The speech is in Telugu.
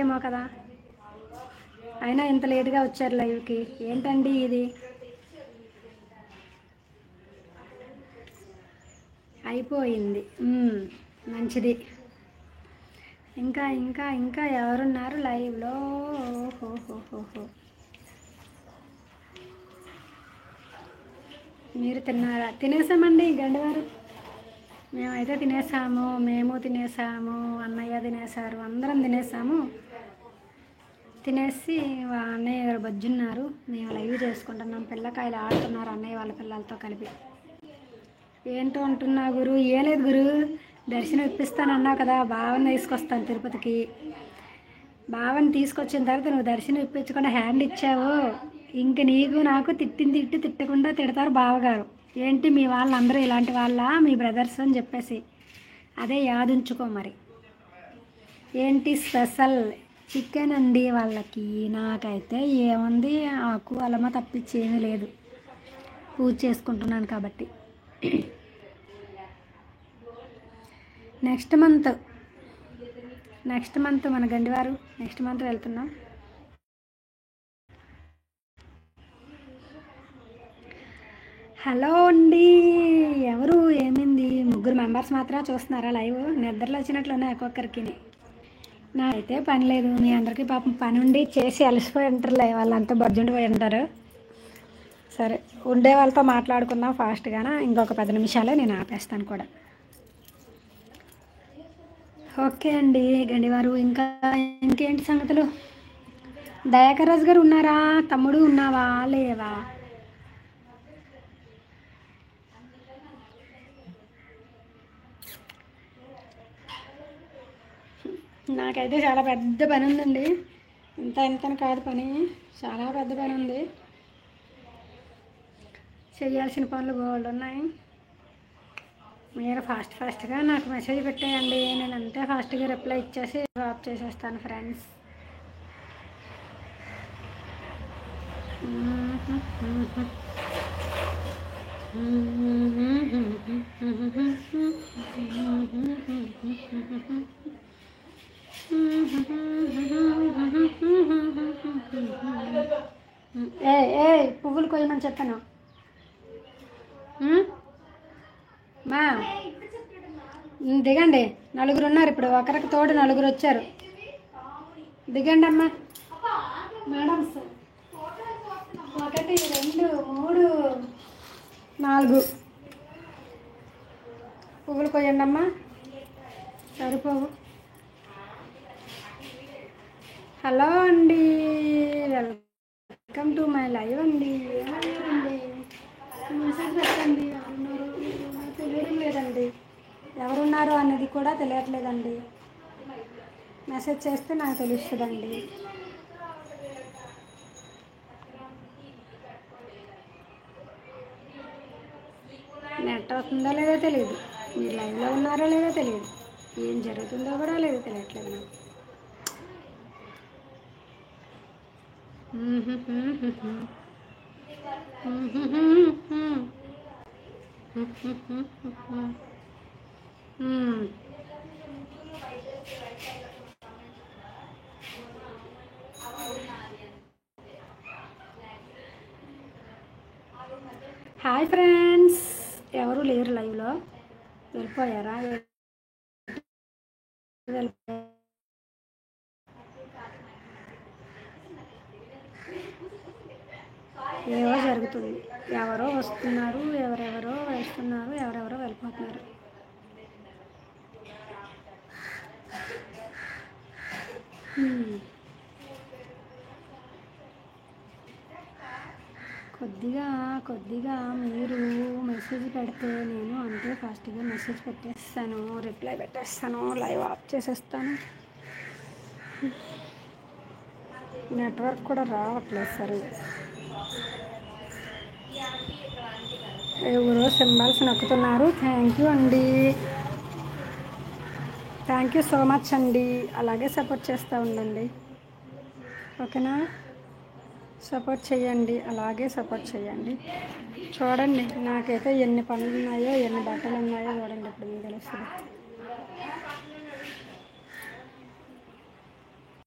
ఏమో కదా. అయినా ఇంత లేట్గా వచ్చారు లైవ్కి, ఏంటండి ఇది? అయిపోయింది. మంచిది. ఇంకా ఇంకా ఇంకా ఎవరున్నారు లైవ్లో? ఓహోహోహో, మీరు తిన్నారా? తినేసామండి గండవారు. మేమైతే తినేసాము, మేము తినేసాము, అన్నయ్య తినేసారు, అందరం తినేసాము. తినేసి అన్నయ్య గారు బజ్జున్నారు, మేము లైవ్ చేసుకుంటున్నాం. పిల్లకాయలు ఆడుతున్నారు అన్నయ్య వాళ్ళ పిల్లలతో కలిపి. ఏంటో అంటున్నా గురు? ఏ లేదు గురు, దర్శనం ఇప్పిస్తానన్నావు కదా, బావని తీసుకొస్తాను తిరుపతికి. బావని తీసుకొచ్చిన తర్వాత నువ్వు దర్శనం ఇప్పించకుండా హ్యాండ్ ఇచ్చావు, ఇంక నీకు నాకు తిట్టకుండా తిడతారు బావగారు. ఏంటి మీ వాళ్ళందరూ ఇలాంటి వాళ్ళ, మీ బ్రదర్స్ అని చెప్పేసి అదే యాదుంచుకో మరి. ఏంటి స్పెషల్? చికెన్ అండి వాళ్ళకి. నాకైతే ఏముంది, ఆకు అలమ తప్పించి ఏమీ లేదు, పూజ చేసుకుంటున్నాను కాబట్టి. నెక్స్ట్ మంత్ మన గండివారు నెక్స్ట్ మంత్ వెళ్తున్నాం. హలో అండి, ఎవరు? ఏమైంది? 3 మెంబర్స్ మాత్రం చూస్తున్నారా లైవ్? నిద్రలో వచ్చినట్లున్నాయి ఒక్కొక్కరికి. నాకైతే పని లేదు, మీ అందరికీ పాపం పని ఉండి చేసి అలసిపోయి ఉంటారులే, వాళ్ళంతా బర్జుండిపోయి ఉంటారు. సరే, ఉండే వాళ్ళతో మాట్లాడుకుందాం ఫాస్ట్గానా, ఇంకొక 10 నిమిషాలే, నేను ఆపేస్తాను కూడా. ఓకే అండి గండివారు. ఇంకేంటి సంగతులు? దయాకర్ రాజు గారు ఉన్నారా? తమ్ముడు ఉన్నావా లేవా? నాకైతే చాలా పెద్ద పని ఉందండి, ఇంతని కాదు పని, చాలా పెద్ద పని ఉంది. చేయాల్సిన పనులు బోల్డ్ ఉన్నాయి. మీరు ఫాస్ట్గా నాకు మెసేజ్ పెట్టేయండి, నేను అంతే ఫాస్ట్గా రిప్లై ఇచ్చేసి డ్రాప్ చేసేస్తాను ఫ్రెండ్స్. ఏ పువ్వులు కొయ్యమని చెప్పాను మా. దిగండి, 4 ఉన్నారు ఇప్పుడు, ఒకరికి తోడు 4 వచ్చారు. దిగండి అమ్మా మేడమ్స్. 1 2 3 4 పువ్వులు కొయ్యండి అమ్మా, సరిపోవు. హలో అండి, వెల్కమ్ టు మై లైవ్ అండి. ఏమయ్యారండి? మెసేజ్ పెట్టండి. ఎవరున్నారు తెలియడం లేదండి, ఎవరున్నారు అనేది కూడా తెలియట్లేదండి. మెసేజ్ చేస్తే నాకు తెలుస్తుందండి. నెట్ అవుతుందో లేదో తెలియదు, మీరు లైవ్లో ఉన్నారో లేదో తెలియదు, ఏం జరుగుతుందో కూడా లేదో తెలియట్లేదు నాకు. హాయ్ ఫ్రెండ్స్, ఎవరు లేరు లైవ్లో, వెళ్ళిపోయారా? ఏవో జరుగుతుంది, ఎవరో వస్తున్నారు, ఎవరెవరో వేస్తున్నారు, ఎవరెవరో వెళ్ళిపోతున్నారు. కొద్దిగా మీరు మెసేజ్ పెడితే నేను అంతే ఫాస్ట్గా మెసేజ్ పెట్టేస్తాను, రిప్లై పెట్టేస్తాను, లైవ్ ఆఫ్ చేసేస్తాను. నెట్వర్క్ కూడా రావట్లేదు సరే. ఎవరో సింబల్స్ నొక్కుతున్నారు. థ్యాంక్ యూ అండి, థ్యాంక్ యూ సో మచ్ అండి. అలాగే సపోర్ట్ చేస్తూ ఉండండి, ఓకేనా? సపోర్ట్ చేయండి, అలాగే సపోర్ట్ చేయండి. చూడండి నాకైతే ఎన్ని పనులు ఉన్నాయో, ఎన్ని బట్టలు ఉన్నాయో చూడండి, ఇప్పుడు మీకు తెలుస్తుంది.